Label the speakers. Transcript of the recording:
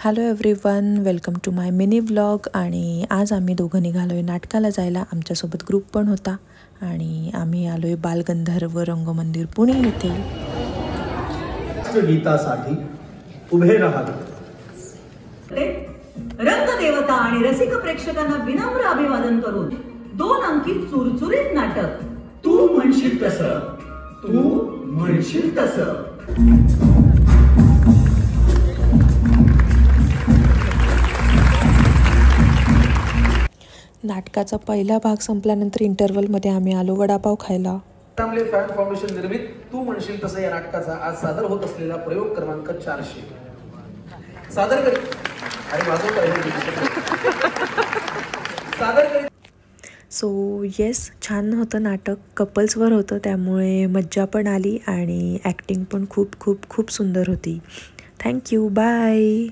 Speaker 1: Hello everyone, welcome to my mini vlog. आणि आज आम्ही दोघं निघालो आहे नाटकाला जायला. आमच्यासोबत ग्रुप पण होता आणि आम्ही आलो आहे बालगंधर्व रंगमंदिर पुणे येथे.
Speaker 2: गीतासाठी उभे राहावे.
Speaker 3: रंगदेवता आणि रसिक प्रेक्षकांना विनम्र अभिवादन करून 2 अंकी चुरचुरीत नाटक
Speaker 2: तू म्हणशील तसं, तू म्हणशील तसं.
Speaker 1: नाटकाचा पहिला भाग संपल्यानंतर इंटरव्हलमध्ये आम्ही आलो वडापाव खायला.
Speaker 4: फॅन फाउंडेशन निर्मित तू म्हणशील तसं या नाटकाचा आज सादर होत असलेला प्रयोग क्रमांक 400 सादर करीत
Speaker 1: सो येस, छान होतं नाटक. कपल्सवर होतं त्यामुळे मज्जा पण आली आणि ॲक्टिंग पण खूप खूप खूप सुंदर होती. Thank you, bye.